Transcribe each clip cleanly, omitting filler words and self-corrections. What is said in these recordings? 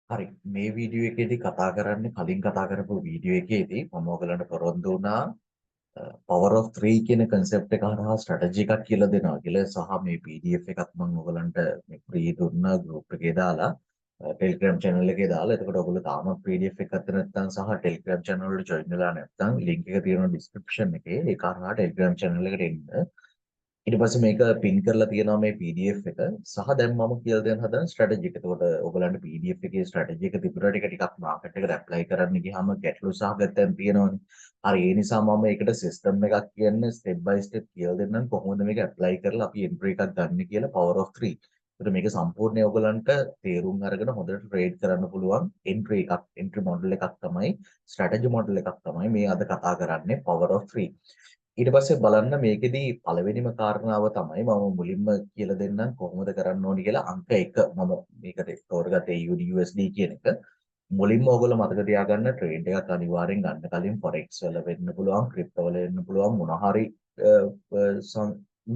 හරි මේ වීඩියෝ එකේදී කතා කරන්නේ කලින් කතා කරපු වීඩියෝ එකේදී මම ඔයගලන්ට පොරොන්දු වුණා power of 3 කියන concept එක හරහා strategy එකක් කියලා දෙනවා කියලා සහ මේ PDF එකක් මම ඔයගලන්ට මේ free දුන්නා group එකේ දාලා Telegram channel එකේ දාලා එතකොට ඔයගොල්ලෝ තාම PDF එක ගත්තේ නැත්නම් සහ Telegram channel වලට join වෙලා නැත්නම් link එක තියෙනවා description එකේ ඒක හරහා Telegram channel එකට එන්න ඊට පස්සේ මේක පින් කරලා තියෙනවා මේ PDF එක සහ දැන් මම කියලා දෙන්න හදන ස්ට්‍රැටජි එක. එතකොට ඔයගලන්ට PDF එකේ ස්ට්‍රැටජි එක තිබුණාට ඒක ටිකක් මාකට් එකට ඇප්ලයි කරන්න ගියාම ගැටලු සහගතයන් තියෙනවනේ. හරි ඒ නිසා මම ඒකට සිස්ටම් එකක් කියන්නේ ස්ටෙප් බයි ස්ටෙප් කියලා දෙන්නම් කොහොමද මේක ඇප්ලයි කරලා අපි එන්ට්‍රි එකක් ගන්න කියලා power of 3. ඒකට මේක සම්පූර්ණයෙන් ඔයගලන්ට තේරුම් අරගෙන හොඳට ට්‍රේඩ් කරන්න පුළුවන් එන්ට්‍රි මොඩල් එකක් තමයි ස්ට්‍රැටජි මොඩල් එකක් තමයි මේ අද කතා කරන්නේ power of 3. ඊට පස්සේ බලන්න මේකෙදී පළවෙනිම කාරණාව තමයි මම මුලින්ම කියලා දෙන්නම් කොහොමද කරන්න ඕනි කියලා අංක 1 මම මේකට තෝරගත්තේ AUD USD කියන එක. මුලින්ම ඔයගොල්ලෝ මතක තියාගන්න ට්‍රේඩ් එකක් අනිවාර්යෙන් ගන්න කලින් Forex වල වෙන්න පුළුවන්, ක්‍රිප්ටෝ වල වෙන්න පුළුවන් මොන හරි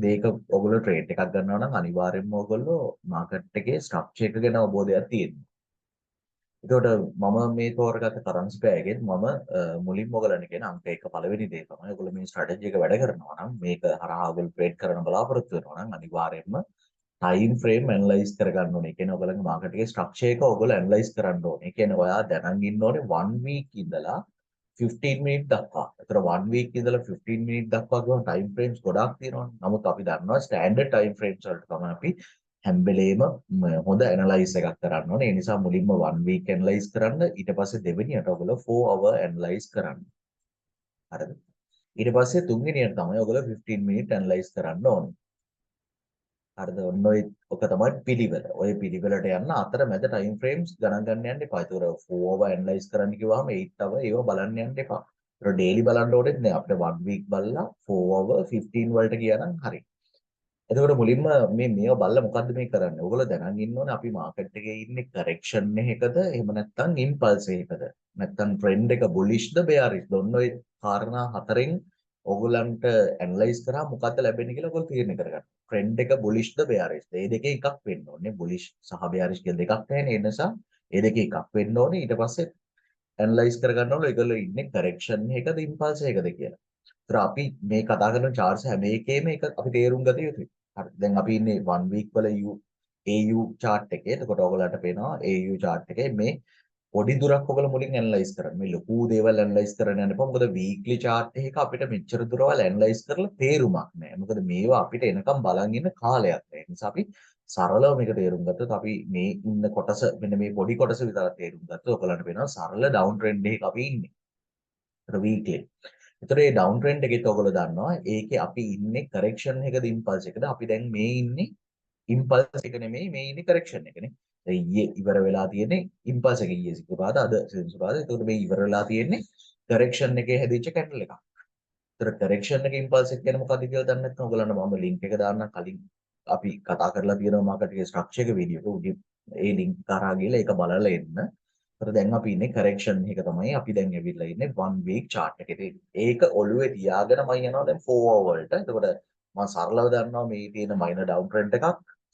දෙයක ඔයගොල්ලෝ ට්‍රේඩ් එකක් ගන්නවා නම් අනිවාර්යෙන්ම ඔයගොල්ලෝ මාකට් එකේ ස්ට්‍රක්චර් එක ගැන අවබෝධයක් තියෙන්න. එතකොට මම මේ තෝරගත්ත කරන්සි පෑගෙත් මම මුලින්ම ඔයගලන්ට කියන අංක 1 පළවෙනි දේ තමයි ඔයගොල්ලෝ මේ ස්ට්‍රැටජි එක වැඩ කරනවා නම් මේක හරහා ඔයගොල්ලෝ ට්‍රේඩ් කරන්න බලාපොරොත්තු වෙනවා නම් අනිවාර්යයෙන්ම ටයිම් ෆ්‍රේම් ඇනලයිස් කරගන්න ඕනේ. ඒ කියන්නේ ඔයගලගේ මාකට් එකේ ස්ට්‍රක්චර් එක ඔයගොල්ලෝ ඇනලයිස් කරන්න ඕනේ. ඒ කියන්නේ ඔයා දැනන් ඉන්න ඕනේ 1 week ඉඳලා 15 minute දක්වා. ඒතර 1 week ඉඳලා 15 minute දක්වා ගියම ටයිම් ෆ්‍රේම්ස් ගොඩාක් තියෙනවානේ. නමුත් අපි දන්නවා ස්ටෑන්ඩඩ් ටයිම් ෆ්‍රේම්ස් වලට තමයි අපි හැම වෙලේම හොඳ ඇනලයිස් එකක් කරන්න ඕනේ. ඒ නිසා මුලින්ම 1 week ඇනලයිස් කරන්න ඊට පස්සේ දෙවෙනියට ඔයගොල්ලෝ 4 hour ඇනලයිස් කරන්න. හරිද? ඊට පස්සේ තුන්වෙනියට තමයි ඔයගොල්ලෝ 15 minute ඇනලයිස් කරන්න ඕනේ. හරිද? ඔන්න ඔක තමයි පිළිවෙල. ඔය පිළිවෙලට යන්න අතරමැද ටයිම් ෆ්‍රේම්ස් ගණන් ගන්න යන්න එපා. ඒතකොට 4 hour ඇනලයිස් කරන්න කිව්වහම 8 hour ඒව බලන්න යන්න එපා. ඒතකොට ඩේලි බලන්න ඕනෙත් නෑ. අපිට 1 week බලලා 4 hour 15 වලට ගියා නම් හරි. එතකොට මුලින්ම මේව බලලා මොකද්ද මේ කරන්නේ? ඔයගොල්ලෝ දැනන් ඉන්න ඕනේ අපි මාකට් එකේ ඉන්නේ කරෙක්ෂන් එකකද එහෙම නැත්නම් ඉම්පල්ස් එකකද? නැත්නම් ට්‍රෙන්ඩ් එක බුලිෂ්ද බෙයාරිෂ්ද? ඔන්න ඔය කාරණා හතරෙන් ඔයගොල්ලන්ට ඇනලයිස් කරා මොකද්ද ලැබෙන්නේ කියලා ඔයගොල්ලෝ තීරණය කරගන්න. ට්‍රෙන්ඩ් එක බුලිෂ්ද බෙයාරිෂ්ද? මේ දෙකේ එකක් වෙන්න ඕනේ. බුලිෂ් සහ බෙයාරිෂ් කියලා දෙකක් නැහැ. ඒ නිසා මේ දෙකේ එකක් වෙන්න ඕනේ. ඊට පස්සේ ඇනලයිස් කරගන්න ඕනේ ඔයගොල්ලෝ ඉන්නේ කරෙක්ෂන් එකකද ඉම්පල්ස් එකකද කියලා. ඒතර අපි මේ කතා කරන charts හැම එකේම එක අපි තේරුම් ගත යුතුයි. හරි. දැන් අපි ඉන්නේ 1 week වල AU chart එකේ. එතකොට ඔයගලන්ට පේනවා AU chart එකේ මේ පොඩි දුරක් ඔයගල මුලින් ඇනලයිස් කරන්න. මේ ලොකු දේවල් ඇනලයිස් කරන්න යන්න එපා. මොකද weekly chart එකක අපිට මෙච්චර දුරවල් ඇනලයිස් කරලා තේරුමක් නැහැ. මොකද මේවා අපිට එනකම් බලන් ඉන්න කාලයක් නැහැ. ඒ නිසා අපි සරලව මේක තේරුම් ගත්තොත් අපි මේ ඉන්න කොටස මෙන්න මේ පොඩි කොටස විතරක් තේරුම් ගත්තොත් ඔයගලන්ට පේනවා සරල ඩවුන් ට්‍රෙන්ඩ් එකක අපි ඉන්නේ. ඒතර weekly ඒතර මේ ඩවුන් ට්‍රෙන්ඩ් එකෙත් ඔයගොල්ලෝ දන්නවා ඒකේ අපි ඉන්නේ කරෙක්ෂන් එකද ඉම්පල්ස් එකද අපි දැන් මේ ඉන්නේ ඉම්පල්ස් එක නෙමෙයි මේ ඉන්නේ කරෙක්ෂන් එකනේ දැන් ඊයේ ඉවර වෙලා තියෙන්නේ ඉම්පල්ස් එක ඊයේ සිකුරාදා අද සෙන්සුරාදා ඒතකොට මේ ඉවර වෙලා තියෙන්නේ කරෙක්ෂන් එකේ හැදිච්ච කැන්ඩල් එකක්. ඒතර කරෙක්ෂන් එක ඉම්පල්ස් එක කියන්නේ මොකක්ද කියලා දන්නේ නැත්නම් ඔයගලන්ට මම ලින්ක් එක දාන්නම් කලින් අපි කතා කරලා තියෙනවා මාකට් එකේ ස්ට්‍රක්චර් එක වීඩියෝ එක උඩින් ඒ ලින්ක් කරා ගිහලා ඒක බලලා එන්න. ඒතර දැන් අපි ඉන්නේ කරෙක්ෂන් එක තමයි අපි දැන් ඇවිල්ලා ඉන්නේ 1 week chart එකේ. ඒක ඔළුවේ තියාගෙන මම යනවා දැන් 4 hour වලට. එතකොට මම සරලව දන්නවා මේ තියෙන මයිනර් ඩවුන් ට්‍රෙන්ඩ් එකක්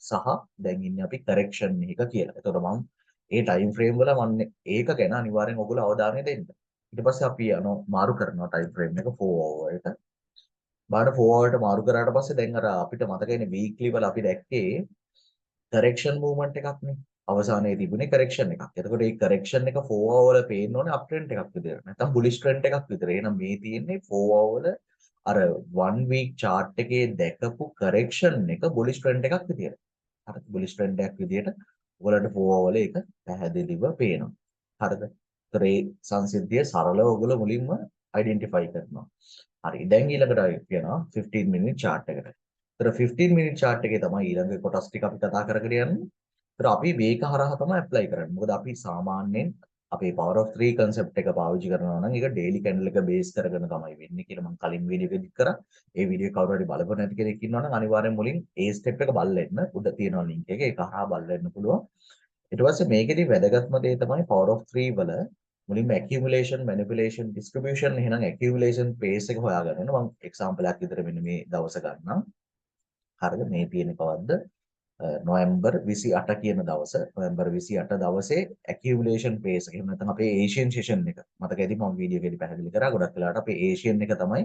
සහ දැන් ඉන්නේ අපි කරෙක්ෂන් එක කියලා. එතකොට මම ඒ ටයිම් ෆ්‍රේම් වල මම ඒක ගැන අනිවාර්යෙන් ඔයගොල්ලෝ අවධානය දෙන්න. ඊට පස්සේ අපි යනවා මාරු කරනවා ටයිම් ෆ්‍රේම් එක 4 hour වලට. බාට 4 hour වලට මාරු කරාට පස්සේ දැන් අර අපිට මතකයිනේ වීක්ලි වල අපි දැක්කේ කරෙක්ෂන් මූවමන්ට් එකක්නේ. අවසානයේ තිබුණේ කරෙක්ෂන් එකක්. එතකොට මේ කරෙක්ෂන් එක 4 hour වල පේන්න ඕනේ අප් ට්‍රෙන්ඩ් එකක් විදියට. නැත්නම් බුලිෂ් ට්‍රෙන්ඩ් එකක් විදියට. එහෙනම් මේ තියෙන්නේ 4 hour වල අර 1 week chart එකේ දැකපු කරෙක්ෂන් එක බුලිෂ් ට්‍රෙන්ඩ් එකක් විදියට. හරි බුලිෂ් ට්‍රෙන්ඩ් එකක් විදියට ඔයගලන්ට 4 hour වල ඒක පැහැදිලිව පේනවා. හරිද? ඒතර ඒ සංසිද්ධිය සරලව ඔයගොල්ලෝ මුලින්ම අයිඩෙන්ටිෆයි කරනවා. හරි. දැන් ඊළඟට අපි කියනවා 15 minute chart එකට. ඒතර 15 minute chart එකේ තමයි ඊළඟ කොටස් ටික අපි කතා කරගෙන යන්නේ. ඒතර අපි මේක හරහා තමයි ඇප්ලයි කරන්නේ. මොකද අපි සාමාන්‍යයෙන් අපේ power of 3 concept එක පාවිච්චි කරනවා නම් ඒක daily candle එක base කරගෙන තමයි වෙන්නේ කියලා මම කලින් වීඩියෝ එකෙදි කරා. ඒ වීඩියෝ කවුරු හරි බලපො නැති කෙනෙක් ඉන්නවා නම් අනිවාර්යෙන් මුලින් ඒ step එක බලන්න. උඩ තියෙනවා link එක. ඒක හරහා බලන්න පුළුවන්. ඊට පස්සේ මේකෙදි වැදගත්ම දේ තමයි power of 3 වල මුලින්ම accumulation manipulation distribution එහෙනම් accumulation pace එක හොයාගන්න ඕන. මම example එකක් විතර මෙන්න මේ දවස ගන්නම්. හරිද? මේ තියෙන කවද්ද? නොවැම්බර් 28 කියන දවස නොවැම්බර් 28 දවසේ ඇකියුමුලේෂන් පේස් එක. එහෙම නැත්නම් අපේ ඒෂියන් සෙෂන් එක. මතක ඇති මම වීඩියෝ එකේදී පැහැදිලි කරා. ගොඩක් වෙලාවට අපේ ඒෂියන් එක තමයි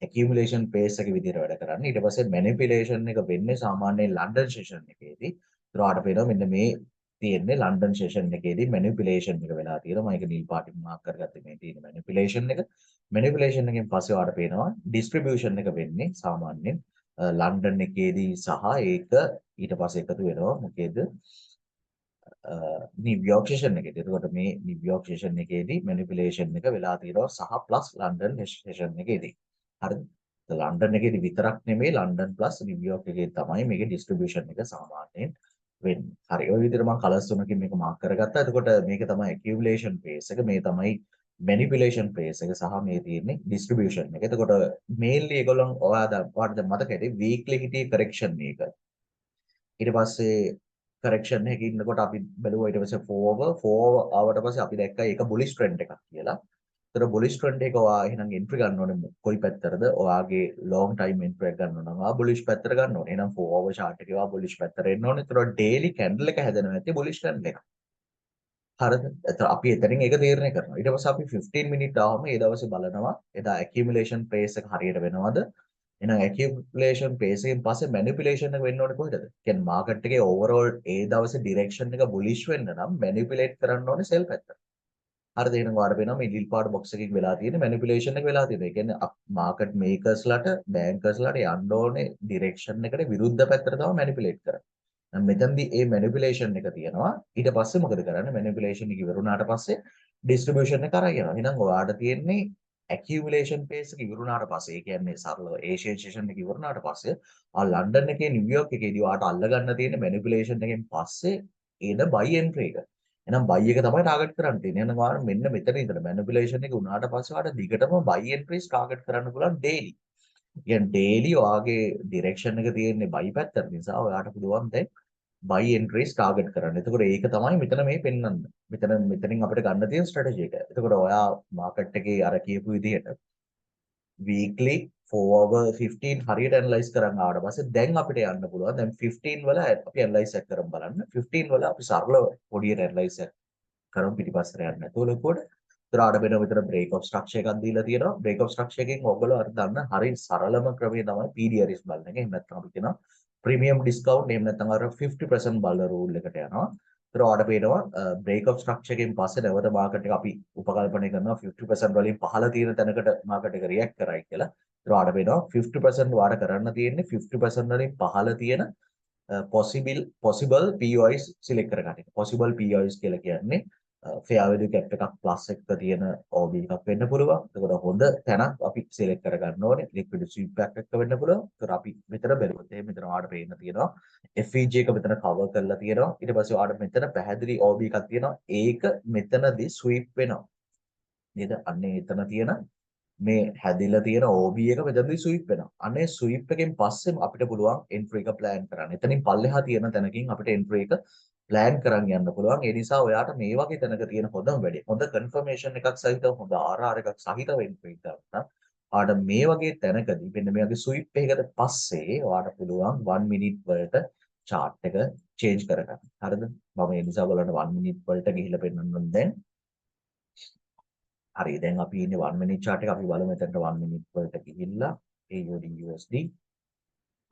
ඇකියුමුලේෂන් පේස් එක විදිහට වැඩ කරන්නේ. ඊට පස්සේ මැනිපියුලේෂන් එක වෙන්නේ සාමාන්‍යයෙන් ලන්ඩන් සෙෂන් එකේදී. ඒතර ආට පේනවා මෙන්න මේ තියෙන්නේ ලන්ඩන් සෙෂන් එකේදී මැනිපියුලේෂන් එක වෙලා තියෙනවා. මම ඒක නිල් පාටින් මාක් කරගත්තේ මේ තියෙන මැනිපියුලේෂන් එක. මැනිපියුලේෂන් එකෙන් පස්සේ ආට පේනවා ඩිස්ට්‍රිබියුෂන් එක වෙන්නේ සාමාන්‍යයෙන් ලන්ඩන් එකේදී සහ ඒක ඊට පස්සේ එකතු වෙනවා මොකේද නිව්යෝර්ක් සෙෂන් එකේදී. එතකොට මේ නිව්යෝර්ක් සෙෂන් එකේදී මැනිපියුලේෂන් එක වෙලා තියෙනවා සහ ප්ලස් ලන්ඩන් සෙෂන් එකේදී. හරිද? ලන්ඩන් එකේදී විතරක් නෙමෙයි ලන්ඩන් ප්ලස් නිව්යෝර්ක් එකේ තමයි මේකේ ඩිස්ට්‍රිබියුෂන් එක සාමාන්‍යයෙන් වෙන්නේ. හරි. ඔය විදිහට මම කලර්ස් තුනකින් මේක මාක් කරගත්තා. එතකොට මේක තමයි accumulation phase එක. මේ තමයි manipulation phase එක සහ මේ තියෙන්නේ distribution එක. එතකොට mainly ඒගොල්ලන් ඔයාලට මතක ඇති weekly හිටියේ correction එක. ඊට පස්සේ correction එකේ ඉන්නකොට අපි බැලුවා ඊට පස්සේ 4 ආවට පස්සේ අපි දැක්කා ඒක bullish trend එකක් කියලා. ඒතර bullish trend එක ඔයා එහෙනම් entry ගන්න ඕනේ කොයි පැත්තටද? ඔයාගේ long time entry එක ගන්න ඕන නම් ඔයා bullish පැත්තට ගන්න ඕනේ. එහෙනම් 4 hour chart එකේ ඔයා bullish පැත්තට එන්න ඕනේ. ඒතර daily candle එක හැදෙනවා නැති bullish trend එක. හරිද? ඒතර අපි එතනින් ඒක තීරණය කරනවා. ඊට පස්සේ අපි 15 minute ආවම ඒ දවසේ බලනවා එදා accumulation pace එක හරියට වෙනවද? එහෙනම් accumulation pace එකෙන් පස්සේ manipulation එක වෙන්න ඕනේ කොහෙද? කියන්නේ market එකේ overall ඒ දවසේ direction එක bullish වෙන්න නම් manipulate කරන්න ඕනේ sell පැත්තට. හරිද? එහෙනම් ඔයාලට පේනවා මේ ඩීල් පාඩ බොක්ස් එකකින් වෙලා තියෙන මැනිපියුලේෂන් එක වෙලා තියෙනවා. ඒ කියන්නේ මාකට් මේකර්ස්ලාට බැංකර්ස්ලාට යන්න ඕනේ ඩිරෙක්ෂන් එකට විරුද්ධ පැත්තට තමයි මැනිපියුලේට් කරන්නේ. දැන් මෙතනදී මේ මැනිපියුලේෂන් එක තියෙනවා. ඊට පස්සේ මොකද කරන්නේ? මැනිපියුලේෂන් එක ඉවරුණාට පස්සේ ඩිස්ට්‍රිබියුෂන් එක කරා යනවා. එහෙනම් ඔයාලට තියෙන්නේ accumulation phase එක ඉවරුණාට පස්සේ, ඒ කියන්නේ සරලව ඒෂියන් සෙෂන් එක ඉවරුණාට පස්සේ ලන්ඩන් එකේ නිව්යෝර්ක් එකේදී ඔයාලට අල්ල ගන්න තියෙන මැනිපියුලේෂන් එකෙන් පස්සේ එන buy entry එක. එහෙනම් buy එක තමයි ටාගට් කරන්න තියෙන්නේ. එහෙනම් ඔයාලා මෙන්න මෙතන ඉඳලා manipulation එක උනාට පස්සේ ඔයාලට දිගටම buy entries ටාගට් කරන්න පුළුවන් daily. කියන්නේ daily ඔයාගේ direction එක තියෙන්නේ buy පැත්තට නිසා ඔයාට පුළුවන් දැන් buy entries ටාගට් කරන්න. එතකොට ඒක තමයි මෙතන මේ පෙන්වන්නේ. මෙතනින් අපිට ගන්න තියෙන strategy එක. එතකොට ඔයා market එකේ අර කියපු විදිහට weekly 4 hour 15 හරියට ඇනලයිස් කරන් ආවට පස්සේ දැන් අපිට යන්න පුළුවන්. දැන් 15 වල අපි ඇනලයිස් එක කරමු බලන්න. 15 වල අපි සරලව පොඩියට ඇනලයිස් කරමු පිටිපස්සට යන්න නැතුව ලොකුවට. ඒතර ආඩ වෙන විතර break of structure එකක් දීලා තියෙනවා. break of structure එකෙන් ඔයගොල්ලෝ අර දන්න හරිය සරලම ක්‍රමය තමයි PDRS බලන එක. එහෙම නැත්නම් අපි කියනවා premium discount. එහෙම නැත්නම් අර 50% බලන rule එකට යනවා. ඒතර ආඩ පේනවා break of structure එකෙන් පස්සේ නැවත market එක අපි උපකල්පනය කරනවා 50% වලින් පහළ තියෙන තැනකට market එක react කරයි කියලා. ඒතර ආඩ පේනවා 50% වාර කරන්න තියෙන්නේ 50% වලින් පහළ තියෙන possible POIs select කරගන්න එක. possible POIs කියලා කියන්නේ fair value gap එකක් plus එක තියෙන OB එකක් වෙන්න පුළුවන්. එතකොට හොඳ තැනක් අපි select කරගන්න ඕනේ. liquidity sweep එකක් වෙන්න පුළුවන්. ඒතර අපි මෙතන බැලුවොත් මෙතන ඔයාලට පේන්න තියෙනවා FEG එක මෙතන cover කරලා තියෙනවා. ඊට පස්සේ ඔයාලට මෙතන පැහැදිලි OB එකක් තියෙනවා. ඒක මෙතනදී sweep වෙනවා. නේද? අන්න එතන තියෙන මේ හැදිලා තියෙන OB එක මෙතනදී sweep වෙනවා. අනේ sweep එකෙන් පස්සේ අපිට පුළුවන් entry එක plan කරන්න. එතනින් පල්ලෙහා තියෙන තැනකින් අපිට entry එක plan කරන් යන්න පුළුවන්. ඒ නිසා ඔයාට මේ වගේ තැනක තියෙන හොඳම වැඩේ. හොඳ confirmation එකක් සහිතව හොඳ RR එකක් සහිතව entry ගන්න. ඔයාට මේ වගේ තැනකදී මෙන්න මේ වගේ sweep එකකට පස්සේ ඔයාට පුළුවන් 1 minute වලට chart එක change කරගන්න. හරිද? මම ඒ නිසා බලන්න 1 minute වලට ගිහිල්ලා පෙන්නන්නම් දැන්. හරි දැන් අපි ඉන්නේ 1 minute chart එක අපි බලමු එතනට 1 minute වලට ගිහිල්ලා AUD USD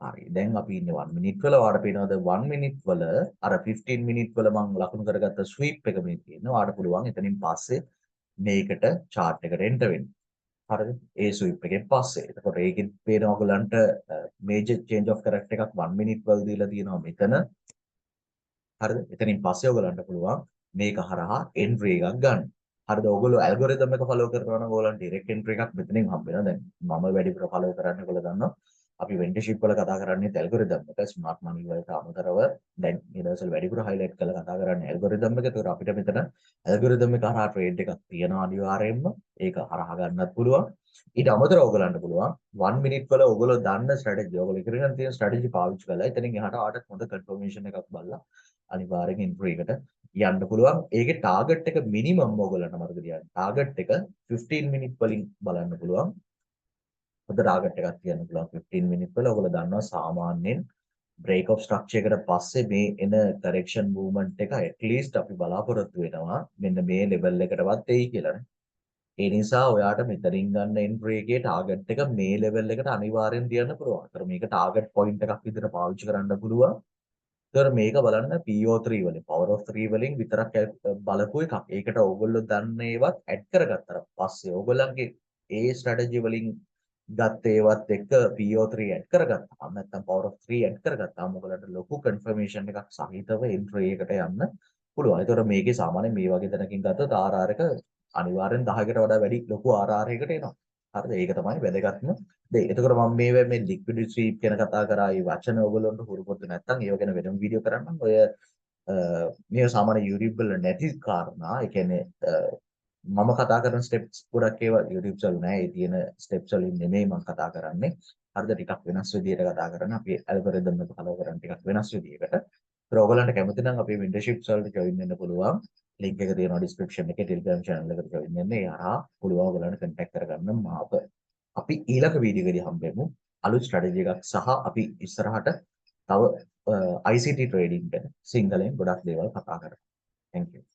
හරි දැන් අපි ඉන්නේ 1 minute වල ඔයාලට පේනවාද 1 minute වල අර 15 minute වල මම ලකුණු කරගත්ත sweep එක මේ තියෙනවා ඔයාලට පුළුවන් එතනින් පස්සේ මේකට chart එකට enter වෙන්න හරිද ඒ sweep එකෙන් පස්සේ එතකොට ඒකෙත් පේනවා ඔයගලන්ට major change of character එකක් 1 minute වල දීලා තියෙනවා මෙතන හරිද එතනින් පස්සේ ඔයගලන්ට පුළුවන් මේක හරහා entry එකක් ගන්න හරිද ඔයගොල්ලෝ ඇල්ගොරිතම් එක ෆලෝ කරනවා නම් ඔයගොල්ලන්ට ඩිරෙක්ට් එන්ට්‍රි එකක් මෙතනින් හම්බ වෙනවා දැන් මම වැඩිපුර ෆලෝ කරන්නේ ඔයගොල්ලෝ දන්නවා අපි වෙන්ටර්ෂිප් වල කතා කරන්නේ ඇල්ගොරිතම් එක ස්මාර්ට් මනි වලට අමතරව දැන් මේ දවස්වල වැඩිපුර හයිලයිට් කරලා කතා කරන්නේ ඇල්ගොරිතම් එක. ඒතකොට අපිට මෙතන ඇල්ගොරිතම් එක හරහා ට්‍රේඩ් එකක් තියෙනවා අනිවාර්යයෙන්ම. ඒක හරහා ගන්නත් පුළුවන්. ඊට අමතරව ඔයගලන්ට පුළුවන් 1 minute වල ඔයගොල්ලෝ දන්න ස්ට්‍රැටජි ඔයගොල්ලෝ ඉගෙන ගන්න තියෙන ස්ට්‍රැටජි පාවිච්චි කරලා එතනින් එහාට ආට හොඳ කන්ෆර්මේෂන් එකක් බලලා අනිවාර්යෙන් එන්ට්‍රි එකට යන්න පුළුවන්. ඒකේ ටාගට් එක මිනිමම් ඔයගොල්ලන්ට මතක තියාගන්න. ටාගට් එක 15 minute වලින් බලන්න පුළුවන්. හොඳ ටාගට් එකක් තියන්න පුළුවන් 15 minute වල ඔයගොල්ලෝ දන්නවා සාමාන්‍යයෙන් break of structure එකට පස්සේ මේ එන correction movement එක at least අපි බලාපොරොත්තු වෙනවා මෙන්න මේ level එකටවත් එයි කියලා. ඒ නිසා ඔයාට මෙතනින් ගන්න entry එකේ target එක මේ level එකට අනිවාර්යෙන් තියන්න පුළුවන්. ඒතර මේක target point එකක් විදිහට පාවිච්චි කරන්න පුළුවන්. ඒතර මේක බලන්න PO3 වලින් power of 3 වලින් විතරක් බලපු එකක්. ඒකට ඕගොල්ලෝ දන්න ඒවත් ඇඩ් කරගත්තා. පස්සේ ඕගොල්ලන්ගේ ඒ ස්ට්‍රැටජි වලින් ගත්ත ඒවත් එක්ක PO3 ඇඩ් කරගත්තා. නැත්නම් power of 3 ඇඩ් කරගත්තාම ඔයගලන්ට ලොකු confirmation එකක් සහිතව entry එකට යන්න පුළුවන්. ඒතකොට මේකේ සාමාන්‍යයෙන් මේ වගේ තැනකින් ගත්තොත් RR එක අනිවාර්යෙන් 10කට වඩා වැඩි ලොකු RR එකකට එනවා. හරිද? ඒක තමයි වැදගත්ම දේ. එතකොට මම මේ liquidity sweep ගැන කතා කරා. මේ වචන ඔයගොල්ලන්ට හුරු පොදු නැත්නම් ඒව ගැන වෙනම වීඩියෝ කරන්නම්. ඔය මේ සාමාන්‍ය YouTube වල නැති කාරණා. ඒ කියන්නේ මම කතා කරන ස්ටෙප්ස් ගොඩක් ඒවා YouTube වල නෑ. ඒ තියෙන ස්ටෙප්ස් වලින් නෙමෙයි මම කතා කරන්නේ. හරිද? ටිකක් වෙනස් විදිහට කතා කරන අපේ ඇල්ගොරිතම් එක ෆලෝ කරන ටිකක් වෙනස් විදිහකට. ඒත් ඔයගලන්ට කැමති නම් අපේ memberships වලට join වෙන්න පුළුවන්. link එක තියෙනවා description එකේ Telegram channel එකට join වෙන්න. ඒ හරහා පුළුවන් ඔයගලන්ට contact කරගන්න මාව. අපි ඊළඟ වීඩියෝ එකේදී හම්බෙමු. අලුත් strategy එකක් සහ අපි ඉස්සරහට තව ICT trading ගැන සිංහලෙන් ගොඩක් දේවල් කතා කරමු. Thank you.